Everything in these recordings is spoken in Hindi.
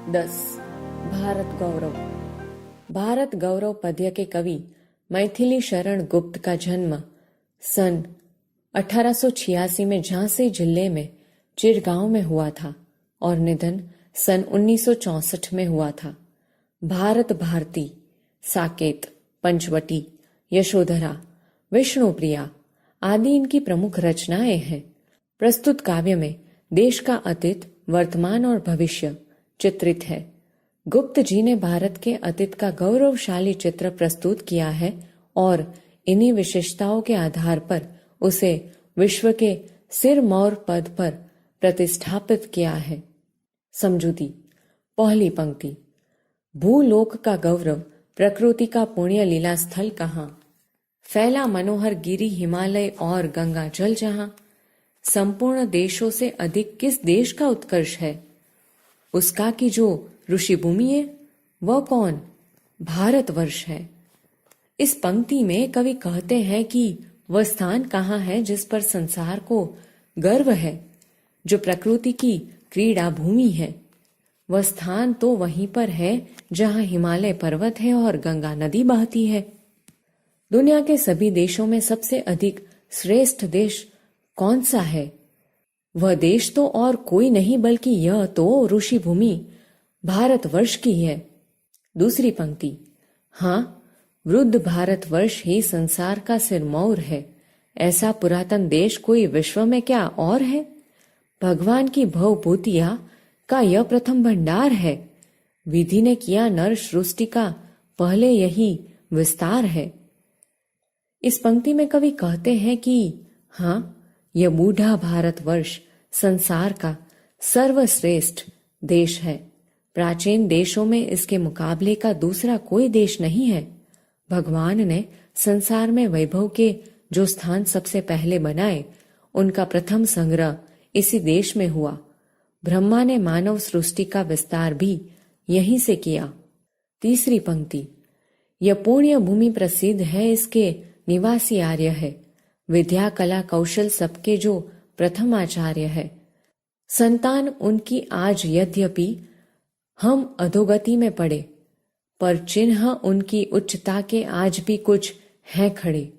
10. भारत गौरव। भारत गौरव पद्य के कवि मैथिली शरण गुप्त का जन्म सन 1886 में झांसी जिले में चिरगांव में हुआ था और निधन सन 1964 में हुआ था। भारत भारती, साकेत, पंचवटी, यशोधरा, विष्णुप्रिया आदि इनकी प्रमुख रचनाएं हैं। प्रस्तुत काव्य में देश का अतीत, वर्तमान और भविष्य चित्रित है। गुप्त जी ने भारत के अतीत का गौरवशाली चित्र प्रस्तुत किया है और इन्हीं विशेषताओं के आधार पर उसे विश्व के सिरमौर पद पर प्रतिष्ठापित किया है। समझूती। पहली पंक्ति। भूलोक का गौरव, प्रकृति का पुण्य लीला स्थल कहाँ, फैला मनोहर गिरी हिमालय और गंगा जल जहां, संपूर्ण देशों से अधिक किस देश का उत्कर्ष है, उसका की जो ऋषि भूमि है वह कौन, भारतवर्ष है। इस पंक्ति में कवि कहते हैं कि वह स्थान कहाँ है जिस पर संसार को गर्व है, जो प्रकृति की क्रीड़ा भूमि है। वह स्थान तो वहीं पर है जहाँ हिमालय पर्वत है और गंगा नदी बहती है। दुनिया के सभी देशों में सबसे अधिक श्रेष्ठ देश कौन सा है? वह देश तो और कोई नहीं बल्कि यह तो ऋषि भूमि भारतवर्ष की है। दूसरी पंक्ति। हाँ, वृद्ध भारतवर्ष ही संसार का सिरमौर है। ऐसा पुरातन देश कोई विश्व में क्या और है? भगवान की भवभूतिया का यह प्रथम भंडार है। विधि ने किया नर सृष्टि का पहले यही विस्तार है। इस पंक्ति में कवि कहते हैं कि हाँ, यह बूढ़ा भारतवर्ष संसार का सर्वश्रेष्ठ देश है। प्राचीन देशों में इसके मुकाबले का दूसरा कोई देश नहीं है। भगवान ने संसार में वैभव के जो स्थान सबसे पहले बनाए, उनका प्रथम संग्रह इसी देश में हुआ। ब्रह्मा ने मानव सृष्टि का विस्तार भी यहीं से किया। तीसरी पंक्ति। यह पुण्य भूमि प्रसिद्ध है, इसके निवासी आर्य है। विद्या, कला, कौशल सबके जो प्रथम आचार्य है। संतान उनकी आज यद्यपि हम अधोगति में पड़े, पर चिन्ह उनकी उच्चता के आज भी कुछ हैं खड़े।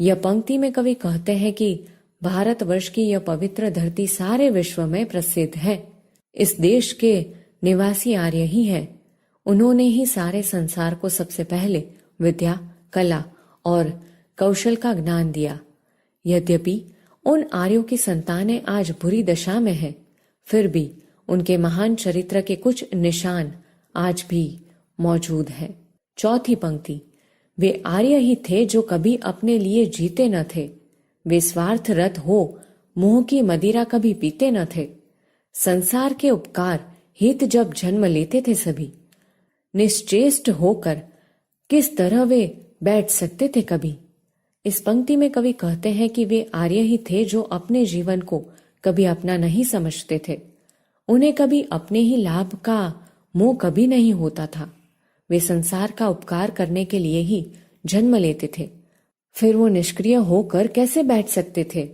यह पंक्ति में कवि कहते हैं कि भारतवर्ष की यह पवित्र धरती सारे विश्व में प्रसिद्ध है। इस देश के निवासी आर्य ही हैं। उन्होंने ही सारे संसार को सबसे पहले विद्या, कला और कौशल का ज्ञान दिया। यद्यपि उन आर्यों की संतानें आज बुरी दशा में हैं, फिर भी उनके महान चरित्र के कुछ निशान आज भी मौजूद हैं। चौथी पंक्ति। वे आर्य ही थे जो कभी अपने लिए जीते न थे। वे स्वार्थरत हो मोह की मदिरा कभी पीते न थे। संसार के उपकार हित जब जन्म लेते थे सभी, निश्चेष्ट होकर किस तरह वे बैठ सकते थे कभी। इस पंक्ति में कवि कहते हैं कि वे आर्य ही थे जो अपने जीवन को कभी अपना नहीं समझते थे। उन्हें कभी अपने ही लाभ का मोह कभी नहीं होता था। वे संसार का उपकार करने के लिए ही जन्म लेते थे। फिर वो निष्क्रिय होकर कैसे बैठ सकते थे?